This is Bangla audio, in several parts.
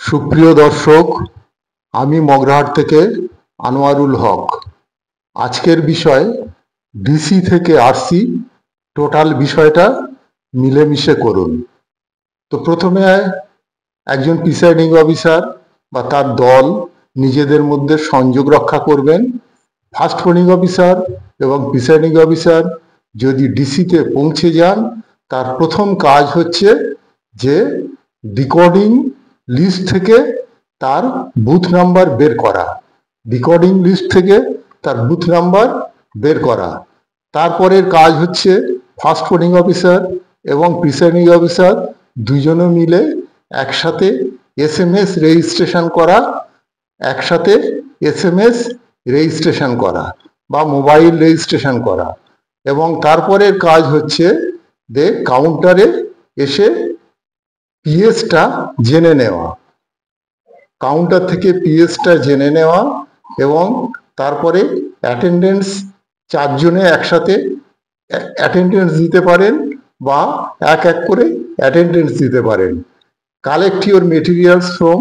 সুপ্রিয় দর্শক, আমি মগরাহাট থেকে আনোয়ারুল হক। আজকের বিষয় ডিসি থেকে আরসি টোটাল বিষয়টা মিলেমিশে করুন। তো প্রথমে একজন প্রিসাইডিং অফিসার বা তার দল নিজেদের মধ্যে সংযোগ রক্ষা করবেন। ফার্স্ট পোলিং অফিসার এবং প্রিসাইডিং অফিসার যদি ডিসিতে পৌঁছে যান, তার প্রথম কাজ হচ্ছে যে রেকর্ডিং লিস্ট থেকে তার বুথ নাম্বার বের করা। রেকর্ডিং লিস্ট থেকে তার বুথ নাম্বার বের করা। তারপরের কাজ হচ্ছে ফার্স্ট পোলিং অফিসার এবং প্রিসাইডিং অফিসার দুজনে মিলে একসাথে এসএমএস রেজিস্ট্রেশন করা, একসাথে এসএমএস রেজিস্ট্রেশন করা বা মোবাইল রেজিস্ট্রেশন করা। এবং তারপরের কাজ হচ্ছে যে কাউন্টারে এসে পিএসটা জেনে নেওয়া, কাউন্টার থেকে পিএসটা জেনে নেওয়া এবং তারপরে অ্যাটেন্ডেন্স চারজনে একসাথে অ্যাটেন্ডেন্স দিতে পারেন বা এক এক করে অ্যাটেন্ডেন্স দিতে পারেন। Collect your materials from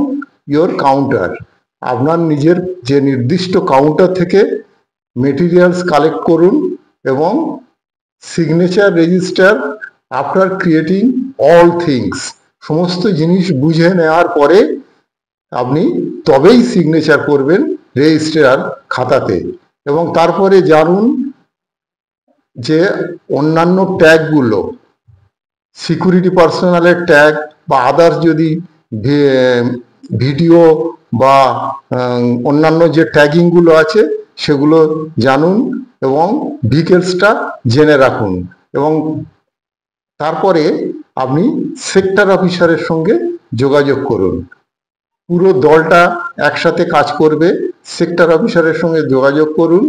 your counter. আপনার নিজের যে নির্দিষ্ট কাউন্টার থেকে মেটেরিয়ালস কালেক্ট করুন এবং signature register after creating all things. সমস্ত জিনিস বুঝে নেওয়ার পরে আপনি তবেই সিগনেচার করবেন রেজিস্ট্রার খাতাতে। এবং তারপরে জানুন যে অন্যান্য ট্যাগগুলো, সিকিউরিটি পার্সোনালের ট্যাগ বা আদার্স যদি ভিডিও বা অন্যান্য যে ট্যাগিংগুলো আছে সেগুলো জানুন এবং ডিটেলসটা জেনে রাখুন। এবং তারপরে আপনি সেক্টর অফিসারের সঙ্গে যোগাযোগ করুন। পুরো দলটা একসাথে কাজ করবে, সেক্টর অফিসারের সঙ্গে যোগাযোগ করুন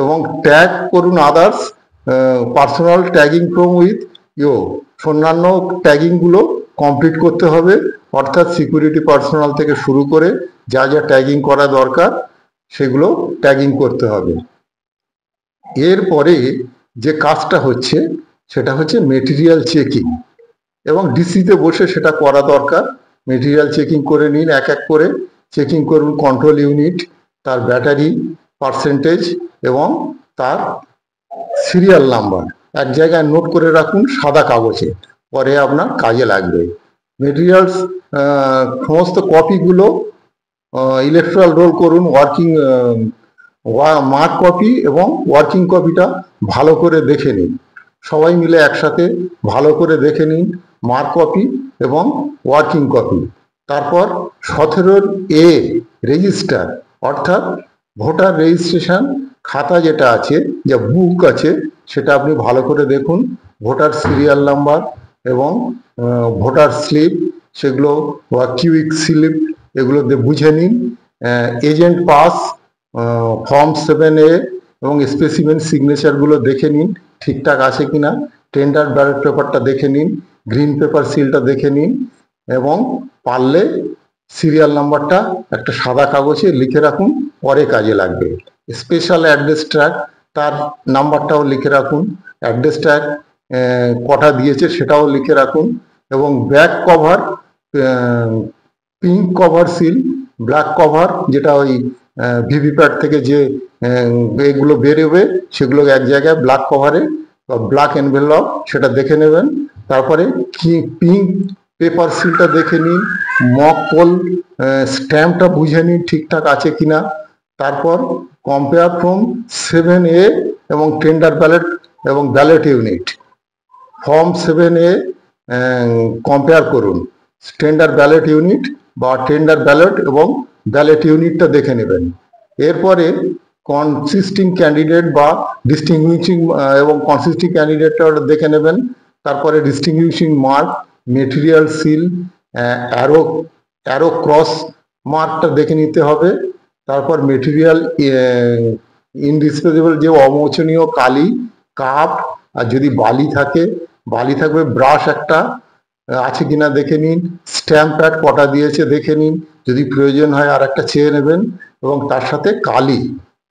এবং ট্যাগ করুন others personal tagging from with অন্যান্য ট্যাগিংগুলো কমপ্লিট করতে হবে। অর্থাৎ সিকিউরিটি পার্সোনাল থেকে শুরু করে যা যা ট্যাগিং করা দরকার সেগুলো ট্যাগিং করতে হবে। এরপরে যে কাজটা হচ্ছে সেটা হচ্ছে মেটেরিয়াল চেকিং, এবং ডিসিতে বসে সেটা করা দরকার। মেটেরিয়াল চেকিং করে নিন, এক এক করে চেকিং করুন কন্ট্রোল ইউনিট, তার ব্যাটারি পার্সেন্টেজ এবং তার সিরিয়াল নাম্বার এক জায়গায় নোট করে রাখুন সাদা কাগজে, পরে আপনার কাজে লাগবে। মেটেরিয়ালস সমস্ত কপিগুলো ইলেকট্রাল রোল করুন, ওয়ার্কিং মার্ক কপি এবং ওয়ার্কিং কপিটা ভালো করে দেখে নিন। সবাই মিলে একসাথে ভালো করে দেখে নিন মার্ক কপি এবং ওয়ার্কিং কপি। তারপর 17A রেজিস্টার অর্থাৎ ভোটার রেজিস্ট্রেশন খাতা যেটা আছে, যে বুক আছে, সেটা আপনি ভালো করে দেখুন। ভোটার সিরিয়াল নাম্বার এবং ভোটার স্লিপ, সেগুলো বা কিউইক স্লিপ, এগুলো বুঝে নিন। এজেন্ট পাস, ফর্ম 7A এবং স্পেসিমেন সিগনেচারগুলো দেখে নিন ঠিকঠাক আছে কিনা। টেন্ডার ব্যালট পেপারটা দেখে নিন, গ্রিন পেপার সিলটা দেখে নিন এবং পারলে সিরিয়াল নাম্বারটা একটা সাদা কাগজে লিখে রাখুন, পরে কাজে লাগবে। স্পেশাল অ্যাড্রেস ট্র্যাক, তার নাম্বারটাও লিখে রাখুন। অ্যাড্রেস ট্র্যাক কটা দিয়েছে সেটাও লিখে রাখুন। এবং back cover, pink cover seal, black cover যেটা ওই ভিভিপ্যাট থেকে যে এগুলো বেরোবে সেগুলো এক জায়গায় ব্ল্যাক কভারে বা ব্ল্যাক এনভেলপ, সেটা দেখে নেবেন। তারপরে পিঙ্ক পেপার সিলটা দেখে নিন, মক পোল স্ট্যাম্পটা বুঝে নিন ঠিকঠাক আছে কিনা। তারপর কম্পেয়ার ফ্রম 7A এবং টেন্ডার ব্যালট এবং ballot unit. Form 7A compare করুন, টেন্ডার ব্যালট ইউনিট বা টেন্ডার ব্যালট এবং ব্যালট ইউনিটটা দেখে নেবেন। এরপরে কনসিস্টিং ক্যান্ডিডেট বা ডিস্টিংগুইশিং এবং কনসিস্টিং ক্যান্ডিডেটটা দেখে নেবেন। তারপরে distinguishing mark, material seal, arrow cross মার্কটা দেখে নিতে হবে। তারপর মেটেরিয়াল ইনডিসপোজেবল যে অমোচনীয় কালি, কাপ, আর যদি বালি থাকে, বালি থাকবে, ব্রাশ একটা আছে কিনা দেখে নিন। স্ট্যাম্প প্যাড কটা দিয়েছে দেখে নিন, যদি প্রয়োজন হয় আর একটা চেয়ে নেবেন। এবং তার সাথে কালি,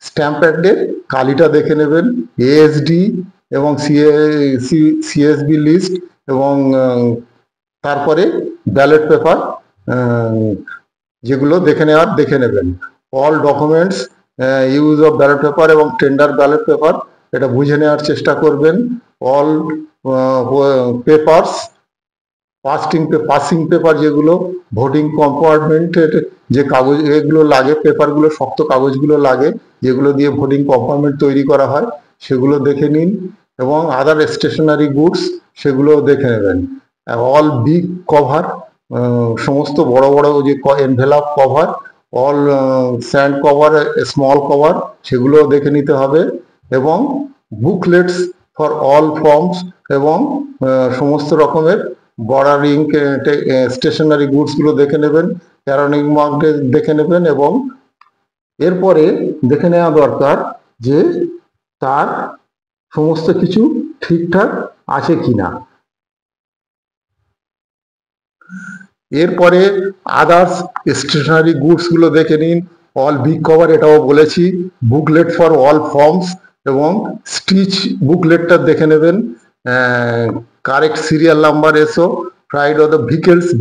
স্ট্যাম্প প্যাডের কালিটা দেখে নেবেন। এএসডি এবং সিএসবি লিস্ট এবং তারপরে ব্যালট পেপার যেগুলো দেখে নেবেন। All documents, use of ballot paper এবং টেন্ডার ব্যালট পেপার, এটা বুঝে নেওয়ার চেষ্টা করবেন। অল পেপারস, পাসিং পেপার, যেগুলো ভোটিং কম্পার্টমেন্টের যে কাগজ এগুলো লাগে, পেপারগুলো, শক্ত কাগজগুলো লাগে যেগুলো দিয়ে ভোটিং কম্পার্টমেন্ট তৈরি করা হয়, সেগুলো দেখে নিন। এবং আদার স্টেশনারি গুডস, সেগুলো দেখে নেবেন। অল বিগ কভার, সমস্ত বড় বড় যে envelope cover, all sand cover, small cover, সেগুলো দেখে নিতে হবে। এবং বুকলেটস ফর অল ফর্মস, এবং সমস্ত রকমের বর্ডারিং স্টেশনারি গুডসগুলো দেখে নেবেন। ক্যারনিং মার্ক দেখে নেবেন। এবং এরপরে দেখে নেওয়া দরকার যে তার সমস্ত কিছু ঠিকঠাক আছে কিনা। এরপরে আদার্স স্টেশনারি গুডসগুলো দেখে নিন। অল বিগ কভার, এটাও বলেছি। বুকলেট ফর অল ফর্মস এবং স্টিচ বুকলেটটা দেখে নেবেন। কারেক্ট সিরিয়াল নাম্বার এসো, প্রাইড অফ দ্য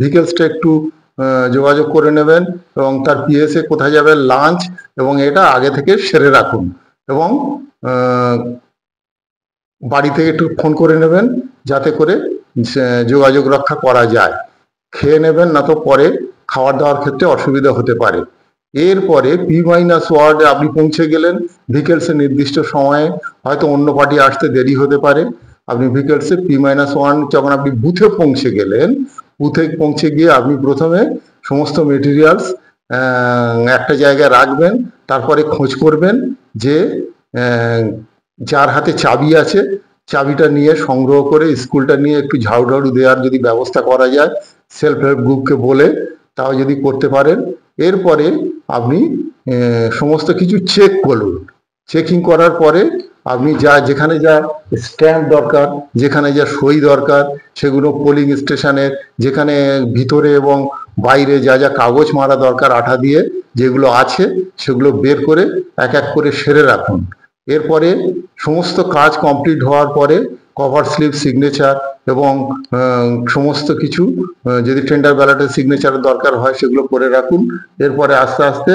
ভিকেলসটা একটু যোগাযোগ করে নেবেন। এবং তার পিএসএ কোথায় যাবে, লাঞ্চ, এবং এটা আগে থেকে সেরে রাখুন। এবং বাড়ি থেকে একটু ফোন করে নেবেন যাতে করে যোগাযোগ রক্ষা করা যায়। খেয়ে নেবেন, না তো পরে খাওয়ার দাওয়ার ক্ষেত্রে অসুবিধা হতে পারে। এরপরে P-ওয়ার্ডে আপনি পৌঁছে গেলেন। ভিকেলসের নির্দিষ্ট সময়ে হয়তো অন্য পার্টি আসতে দেরি হতে পারে। আপনি ভিকেলসে P-1 যখন আপনি বুথে পৌঁছে গেলেন, বুথে পৌঁছে গিয়ে আপনি প্রথমে সমস্ত মেটেরিয়ালস একটা জায়গায় রাখবেন। তারপরে খোঁজ করবেন যে যার হাতে চাবি আছে, চাবিটা নিয়ে সংগ্রহ করে স্কুলটা নিয়ে একটু ঝাড়ু দেওয়ার যদি ব্যবস্থা করা যায়, সেলফ হেল্প গ্রুপকে বলে, তাও যদি করতে পারেন। এরপরে আপনি সমস্ত কিছু চেক করুন। চেকিং করার পরে আপনি যেখানে যা স্ট্যাম্প দরকার, যেখানে যা সই দরকার, সেগুলো পোলিং স্টেশনের যেখানে ভিতরে এবং বাইরে যা যা কাগজ মারা দরকার আঠা দিয়ে, যেগুলো আছে সেগুলো বের করে এক এক করে সেরে রাখুন। এরপরে সমস্ত কাজ কমপ্লিট হওয়ার পরে কভার স্লিপ, সিগনেচার এবং সমস্ত কিছু, যদি টেন্ডার ব্যালটের সিগনেচারের দরকার হয় সেগুলো করে রাখুন। এরপরে আস্তে আস্তে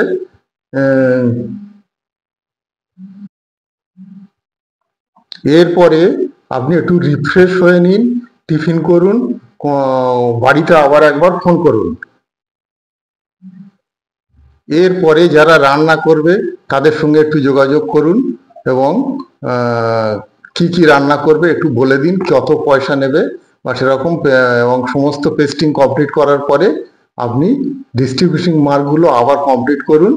এরপরে আপনি একটু রিফ্রেশ হয়ে নিন, টিফিন করুন, বাড়িতে আবার একবার ফোন করুন। এরপরে যারা রান্না করবে তাদের সঙ্গে একটু যোগাযোগ করুন এবং কি কি রান্না করবে একটু বলে দিন, কত পয়সা নেবে বা সেরকম। এবং সমস্ত পেস্টিং কমপ্লিট করার পরে আপনি ডিস্ট্রিবিউশন মার্কগুলো আবার কমপ্লিট করুন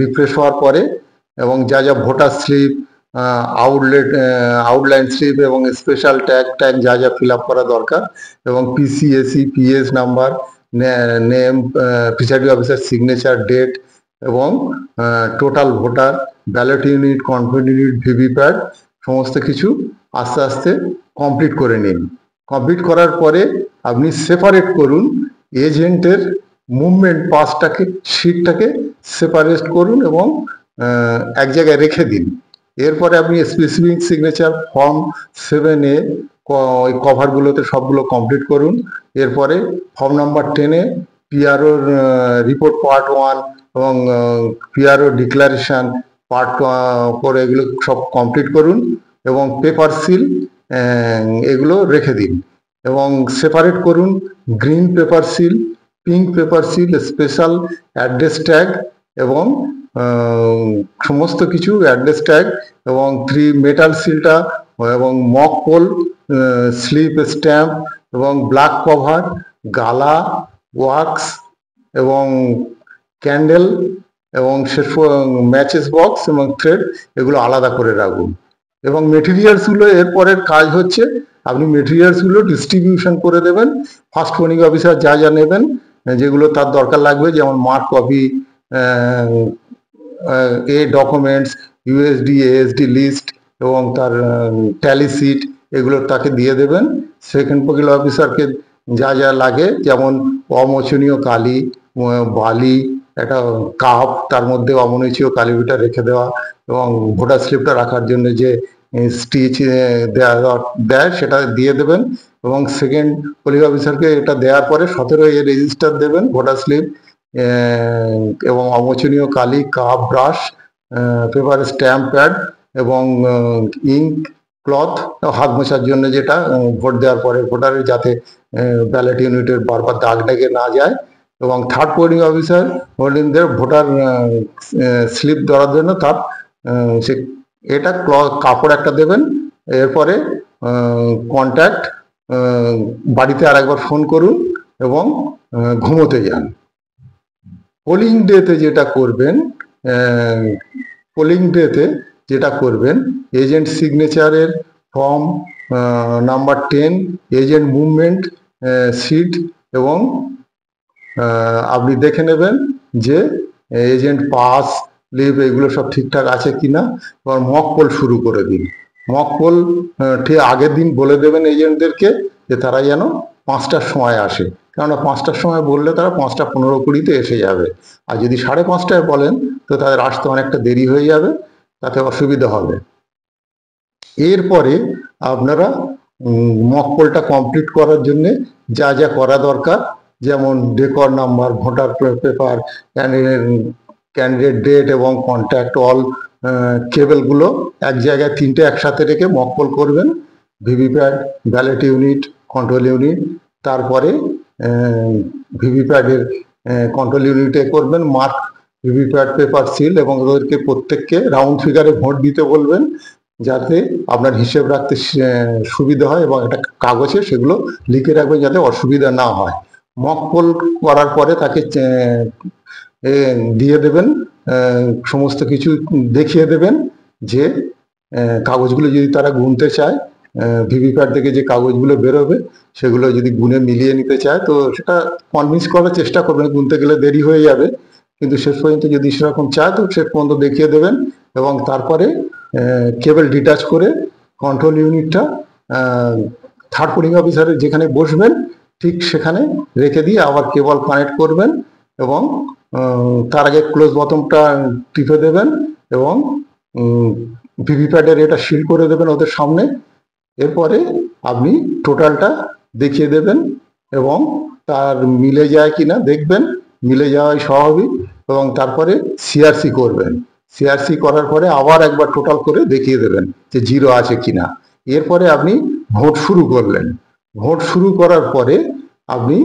রিফ্রেশ হওয়ার পরে। এবং যা যা ভোটার স্লিপ, আউটলাইন স্লিপ এবং স্পেশাল ট্যাগ যা যা ফিল আপ করা দরকার, এবং PCAC, PS number, name, presiding officer signature, date, এবং total voter, ballot unit, conference unit, VVPAT, সমস্ত কিছু আস্তে আস্তে কমপ্লিট করে নিন। কমপ্লিট করার পরে আপনি সেপারেট করুন এজেন্টের মুভমেন্ট পাসটাকে, শিটটাকে সেপারেট করুন এবং এক জায়গায় রেখে দিন। এরপরে আপনি স্পেসিফিক সিগনেচার ফর্ম 7A ওই কভারগুলোতে সবগুলো কমপ্লিট করুন। এরপরে ফর্ম নাম্বার 10-এ পিআরওর রিপোর্ট পার্ট 1 এবং পিআরও ডিক্লারেশন পার্ট করে এগুলো সব কমপ্লিট করুন এবং পেপার সিল এগুলো রেখে দিন। এবং সেপারেট করুন green paper seal, pink paper seal, special address tag এবং সমস্ত কিছু অ্যাড্রেস ট্যাগ, এবং 3 মেটাল সিলটা, এবং মক পোল, স্লিপ স্ট্যাম্প, এবং ব্ল্যাক কভার, গালা, ওয়াক্স এবং ক্যান্ডেল, এবং শেষ ম্যাচেস বক্স এবং থ্রেড, এগুলো আলাদা করে রাখুন। এবং মেটেরিয়ালসগুলো এরপরের কাজ হচ্ছে আপনি মেটেরিয়ালসগুলো ডিস্ট্রিবিউশন করে দেবেন। ফার্স্ট পোলিং অফিসার যা যা নেবেন, যেগুলো তার দরকার লাগবে, যেমন mark copy, documents, USD, ASD list এবং তার ট্যালি সিট, এগুলো তাকে দিয়ে দেবেন। সেকেন্ড পোলিং অফিসারকে যা যা লাগে, যেমন অমোচনীয় কালি, বালি, একটা কাপ, তার মধ্যে অমোচনীয় কালিটা রেখে দেওয়া, এবং ভোটার স্লিপটা রাখার জন্য যে স্টিচ দেয় সেটা দিয়ে দেবেন। এবং সেকেন্ড পোলিং অফিসারকে এটা দেওয়ার পরে 17 রেজিস্টার দেবেন ভোটার স্লিপ, এবং অমোচনীয় কালি, cup, brush, paper, stamp pad এবং ইঙ্ক, ক্লথ, হাত মোছার জন্য যেটা ভোট দেওয়ার পরে ভোটারের যাতে ব্যালট ইউনিটের বারবার দাগ লেগে না যায়, এবং থার্ড পোলিং অফিসার হোল্ডিংদের ভোটার স্লিপ দেওয়ার জন্য তার সে এটা কাপড় একটা দেবেন। এরপরে কন্ট্যাক্ট বাড়িতে আরেকবার ফোন করুন এবং ঘুমোতে যান। পোলিং ডেতে যেটা করবেন, এজেন্ট সিগনেচারের form number 10, agent movement sheet, এবং আপনি দেখে নেবেন যে এজেন্ট পাস, লিভ এগুলো সব ঠিকঠাক আছে কিনা। এবার মক পোল শুরু করে দিন। মক পোল ঠিক আগের দিন বলে দেবেন এজেন্টদেরকে যে তারা যেন 5টার সময় আসে, কেননা 5টার সময় বললে তারা 5টা 15-20 এসে যাবে। আর যদি 5:30টায় বলেন তো তাদের আসতে অনেকটা দেরি হয়ে যাবে, তাতে অসুবিধা হবে। এরপরে আপনারা মক পোলটা কমপ্লিট করার জন্য যা যা করা দরকার, যেমন decor number, voter paper, candidate date এবং কন্ট্যাক্ট অল কেবলগুলো এক জায়গায় 3টে একসাথে রেখে মক পোল করবেন। VVPAT, ballot unit, control unit, তারপরে ভিভিপ্যাটের কন্ট্রোল ইউনিটে করবেন মার্ক ভিভিপ্যাট, পেপার, সিল, এবং ওদেরকে প্রত্যেককে রাউন্ড ফিগারে ভোট দিতে বলবেন, যাতে আপনার হিসেব রাখতে সুবিধা হয়, এবং একটা কাগজে সেগুলো লিখে রাখবেন যাতে অসুবিধা না হয়। মক পোল করার পরে তাকে দিয়ে দেবেন, সমস্ত কিছু দেখিয়ে দেবেন যে কাগজগুলো যদি তারা গুনতে চায়, ভিভিপ্যাট থেকে যে কাগজগুলো বেরোবে সেগুলো যদি গুনে মিলিয়ে নিতে চায় তো সেটা কনভিন্স করার চেষ্টা করবেন। গুনতে গেলে দেরি হয়ে যাবে, কিন্তু শেষ পর্যন্ত যদি সেরকম চায় তো শেষ পর্যন্ত দেখিয়ে দেবেন। এবং তারপরে কেবল ডিটাচ করে কন্ট্রোল ইউনিটটা থার্ড পোলিং অফিসারের যেখানে বসবেন ঠিক সেখানে রেখে দিয়ে আবার কেবল কানেক্ট করবেন, এবং তার আগে ক্লোজ বটনটা টিপে দেবেন এবং ভিভিপ্যাটের এটা সিল করে দেবেন ওদের সামনে। এরপরে আপনি টোটালটা দেখিয়ে দেবেন এবং তার মিলে যায় কিনা দেখবেন, মিলে যাওয়াই স্বাভাবিক। এবং তারপরে সিআরসি করবেন। সিআরসি করার পরে আবার একবার টোটাল করে দেখিয়ে দেবেন যে 0 আছে কিনা। এরপরে আপনি ভোট শুরু করলেন। ভোট শুরু করার পরে আপনি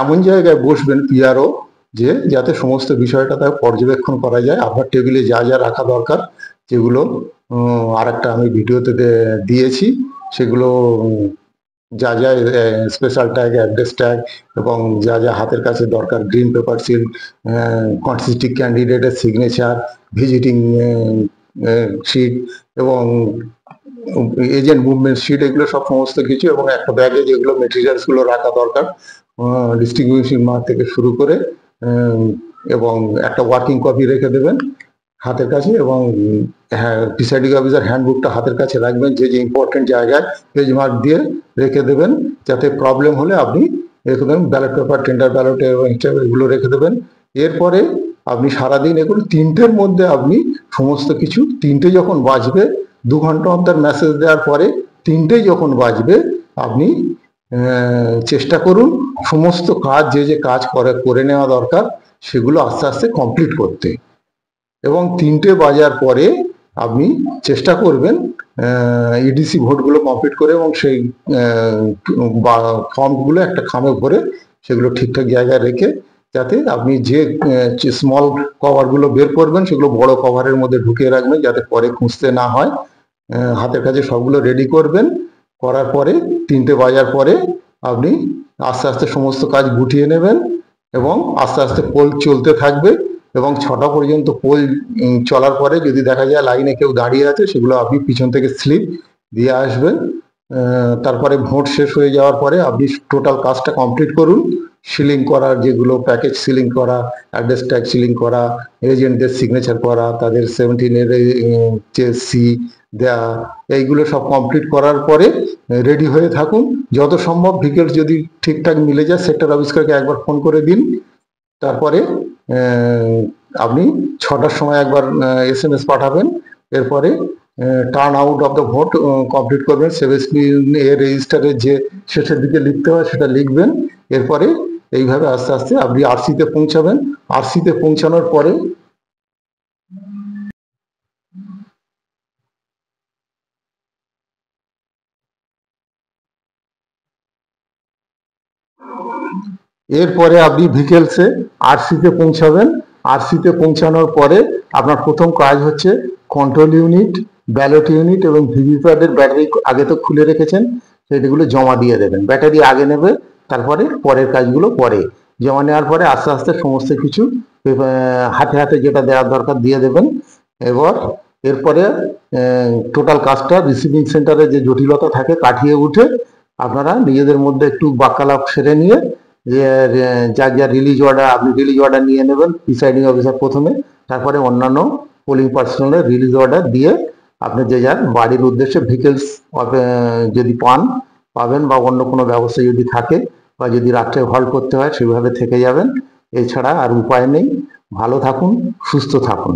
এমন জায়গায় বসবেন পিআরও যে যাতে সমস্ত বিষয়টা তার পর্যবেক্ষণ করা যায়। আপনার টেবিলে যা যা রাখা দরকার, যেগুলো আরেকটা আমি ভিডিওতে দিয়েছি, সেগুলো যা যা স্পেশাল ট্যাগ, অ্যাড্রেস ট্যাগ, এবং যা যা হাতের কাছে দরকার, গ্রিন পেপার সিল, কনস্টিটিউটিভ ক্যান্ডিডেটের সিগনেচার, ভিজিটিং শিট এবং এজেন্ট মুভমেন্ট শিট, এগুলো সব সমস্ত কিছু, এবং একটা ব্যাগে যেগুলো মেটেরিয়ালসগুলো রাখা দরকার, ডিস্ট্রিবিউশন মার্ক থেকে শুরু করে, এবং একটা ওয়ার্কিং কপি রেখে দেবেন হাতের কাছে। এবং প্রিসাইডিং অফিসার হ্যান্ডবুকটা হাতের কাছে রাখবেন, যে যে ইম্পর্টেন্ট জায়গায় পেজ মার্ক দিয়ে রেখে দেবেন, যাতে প্রবলেম হলে আপনি রেখে দেবেন। ব্যালট পেপার, টেন্ডার ব্যালট এবং এগুলো রেখে দেবেন। এরপরে আপনি সারাদিন এগুলো 3টের মধ্যে আপনি সমস্ত কিছু, 3টে যখন বাজবে, 2 ঘন্টা অন্তর মেসেজ দেওয়ার পরে 3টে যখন বাজবে আপনি চেষ্টা করুন সমস্ত কাজ, যে যে কাজ করে নেওয়া দরকার সেগুলো আস্তে আস্তে কমপ্লিট করতে। এবং 3টে বাজার পরে আপনি চেষ্টা করবেন ইডিসি ভোটগুলো কমপ্লিট করে, এবং সেই ফর্মগুলো একটা খামে ভরে সেগুলো ঠিকঠাক জায়গায় রেখে, যাতে আপনি যে স্মল কভারগুলো বের করবেন সেগুলো বড় কভারের মধ্যে ঢুকিয়ে রাখবেন, যাতে পরে খুঁজতে না হয়। হাতের কাছে সবগুলো রেডি করবেন। করার পরে 3টে বাজার পরে আপনি আস্তে আস্তে সমস্ত কাজ গুটিয়ে নেবেন, এবং আস্তে আস্তে পোল চলতে থাকবে। এবং 6টা পর্যন্ত পোল চলার পরে যদি দেখা যায় লাইনে কেউ দাঁড়িয়ে আছে, সেগুলো আপনি পিছন থেকে স্লিপ দিয়ে আসবেন। তারপরে ভোট শেষ হয়ে যাওয়ার পরে আপনি টোটাল কাজটা কমপ্লিট করুন। সিলিং করার যেগুলো প্যাকেজ সিলিং করা, অ্যাড্রেস ট্যাগ সিলিং করা, এজেন্টদের সিগনেচার করা, তাদের 17-এর যে সি দেয়া, এইগুলো সব কমপ্লিট করার পরে রেডি হয়ে থাকুন। যত সম্ভব ডিটেলস যদি ঠিকঠাক মিলে যায় সেক্টর অফিসারকে একবার ফোন করে দিন। তারপরে আপনি 6টার সময় একবার SMS পাঠাবেন। এরপরে turn out of the vote complete করবেন। 7 রেজিস্টারের যে শেষের দিকে লিখতে হয় সেটা লিখবেন। এরপরে এইভাবে আস্তে আস্তে আপনি আরসিতে পৌঁছাবেন। আরসিতে পৌঁছানোর পরে এরপরে আপনি ভিকেলসে আরসিতে পৌঁছাবেন। আরসিতে পৌঁছানোর পরে আপনার প্রথম কাজ হচ্ছে কন্ট্রোল ইউনিট, ব্যালট ইউনিট এবং ভিভিপ্যাটের ব্যাটারি আগে তো খুলে রেখেছেন, সেগুলো জমা দিয়ে দেবেন। ব্যাটারি আগে নেবে, তারপরে পরের কাজগুলো পরে। জমা নেওয়ার পরে আস্তে আস্তে সমস্ত কিছু হাতে হাতে যেটা দেওয়ার দরকার দিয়ে দেবেন। এরপরে টোটাল কাজটা রিসিভিং সেন্টারে যে জটিলতা থাকে কাটিয়ে উঠে আপনারা নিজেদের মধ্যে একটু বাক্যালাপ সেরে নিয়ে যে যার যার রিলিজ অর্ডার, আপনি রিলিজ অর্ডার নিয়ে নেবেন প্রিসাইডিং অফিসার প্রথমে, তারপরে অন্যান্য পোলিং পার্সোনালের রিলিজ অর্ডার দিয়ে আপনি যে যার বাড়ির উদ্দেশ্যে ভিকেলস যদি পাবেন বা অন্য কোনো ব্যবস্থা যদি থাকে বা যদি রাত্রে হল্ট করতে হয় সেভাবে থেকে যাবেন। এছাড়া আর উপায় নেই। ভালো থাকুন, সুস্থ থাকুন।